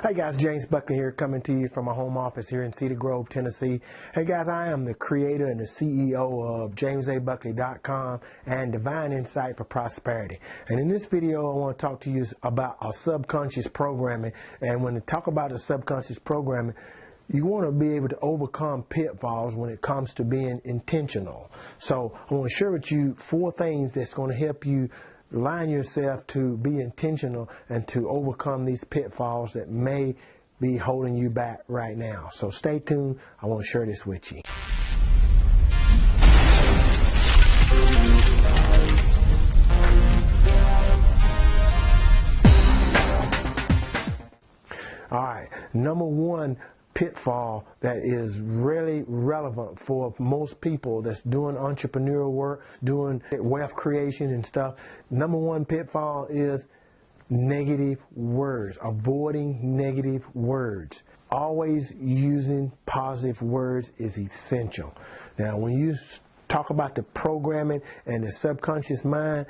Hey guys, James Buckley here, coming to you from my home office here in Cedar Grove, Tennessee. Hey guys, I am the creator and the CEO of JamesABuckley.com and Divine Insight for Prosperity. And in this video, I want to talk to you about our subconscious programming. And when we talk about the subconscious programming, you want to be able to overcome pitfalls when it comes to being intentional. So I want to share with you 4 things that's going to help you align yourself to be intentional and to overcome these pitfalls that may be holding you back right now. So stay tuned. I want to share this with you. All right, number 1 pitfall that is really relevant for most people that's doing entrepreneurial work, doing wealth creation and stuff. Number 1 pitfall is negative words, avoiding negative words. Always using positive words is essential. Now, when you talk about the programming and the subconscious mind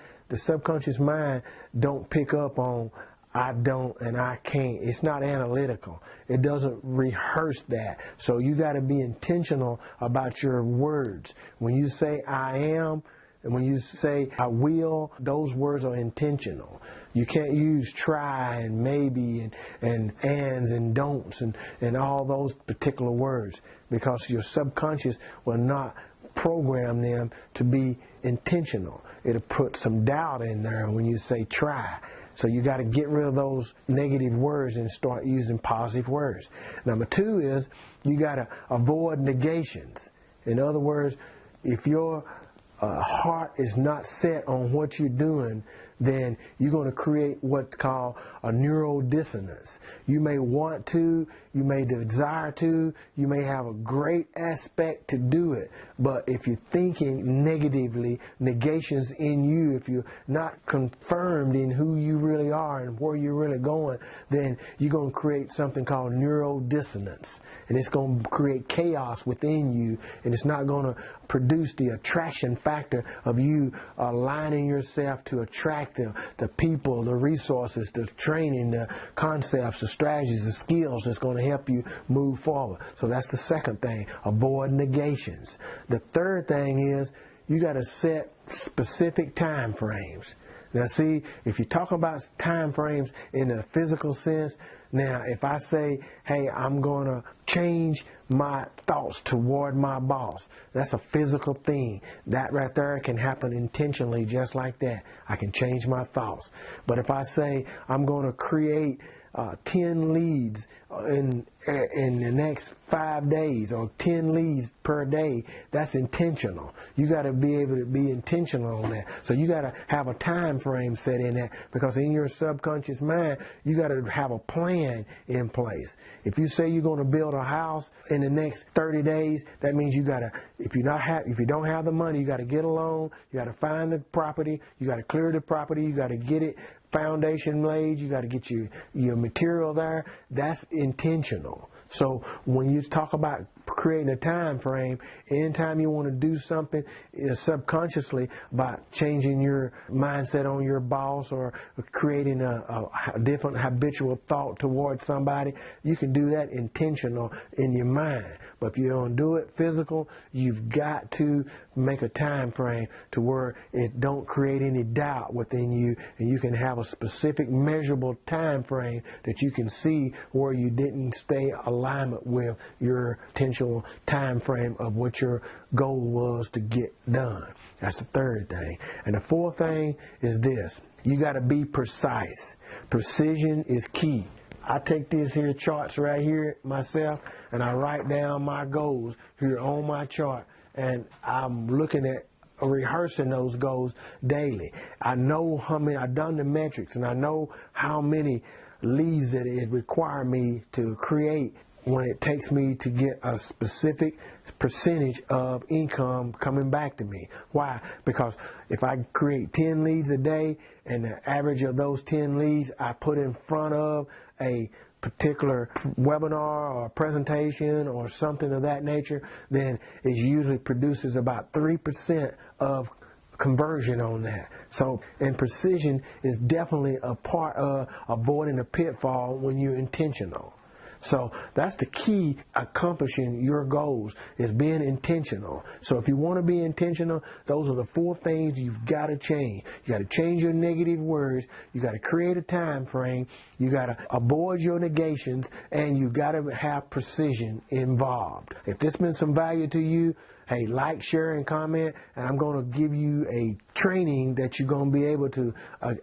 don't pick up on I don't and I can't. It's not analytical. It doesn't rehearse that. So you got to be intentional about your words. When you say I am and when you say I will, those words are intentional. You can't use try and maybe and ands and don'ts and all those particular words, because your subconscious will not program them to be intentional. It'll put some doubt in there when you say try. So you got to get rid of those negative words and start using positive words. Number 2 is you got to avoid negations. In other words, if your heart is not set on what you're doing, then you're going to create what's called a Nero Dissonance. You may want to, you may desire to, you may have a great aspect to do it, but if you're thinking negatively, negations in you, if you're not confirmed in who you really are and where you're really going, then you're going to create something called Nero Dissonance. And it's going to create chaos within you, and it's not going to produce the attraction factor of you aligning yourself to attract the people, the resources, the training, the concepts, the strategies, the skills that's going to help you move forward. So that's the second thing. Avoid negations. The third thing is you got to set specific time frames. Now see, if you talk about time frames in a physical sense, now if I say, hey, I'm going to change my thoughts toward my boss, that's a physical thing. That right there can happen intentionally just like that. I can change my thoughts. But if I say I'm going to create 10 leads in the next 5 days, or 10 leads per day, that's intentional. You got to be able to be intentional on that. So you got to have a time frame set in that, because in your subconscious mind, you got to have a plan in place. If you say you're going to build a house in the next 30 days, that means you got to, if you don't have the money, you got to get a loan, you got to find the property, you got to clear the property, you got to get it foundation laid, you got to get your material there. That's intentional. So when you talk about creating a time frame, anytime you want to do something subconsciously about changing your mindset on your boss or creating a different habitual thought towards somebody, you can do that intentional in your mind. But if you don't do it physical, you've got to make a time frame to where it don't create any doubt within you, and you can have a specific measurable time frame that you can see where you didn't stay alignment with your potential time frame of what your goal was to get done. That's the third thing. And the fourth thing is this: you got to be precise. Precision is key. I take these here charts right here myself, and I write down my goals here on my chart, and I'm looking at rehearsing those goals daily. I know how many, I've done the metrics, and I know how many leads that it require me to create when it takes me to get a specific percentage of income coming back to me. Why? Because if I create 10 leads a day, and the average of those 10 leads I put in front of a particular webinar or presentation or something of that nature, then it usually produces about 3% of conversion on that. So, and precision is definitely a part of avoiding a pitfall when you're intentional. So that's the key accomplishing your goals, is being intentional. So if you want to be intentional, those are the 4 things you've got to change. You got to change your negative words. You got to create a time frame. You got to avoid your negations, and you got to have precision involved. If this been some value to you, hey, like, share, and comment, and I'm going to give you a training that you're going to be able to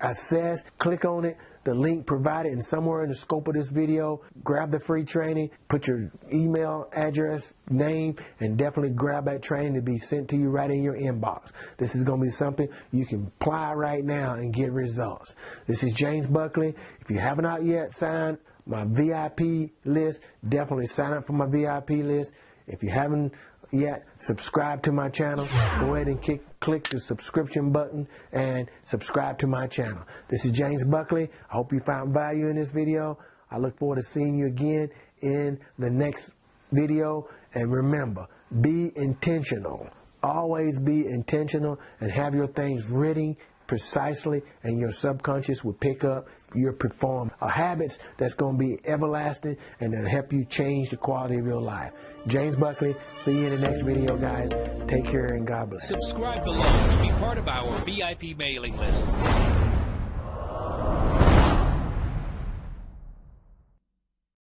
assess. Click on it. The link provided in somewhere in the scope of this video. Grab the free training, put your email address, name, and definitely grab that training to be sent to you right in your inbox. This is going to be something you can apply right now and get results. This is James Buckley. If you haven't not yet signed my VIP list, definitely sign up for my VIP list. If you haven't yet, subscribe to my channel. Go ahead and click the subscription button and subscribe to my channel. This is James Buckley. I hope you found value in this video. I look forward to seeing you again in the next video. And remember, be intentional. Always be intentional and have your things written precisely, and your subconscious will pick up your perform habits that's going to be everlasting and that'll help you change the quality of your life. James Buckley, see you in the next video, guys. Take care and God bless. Subscribe below to be part of our VIP mailing list.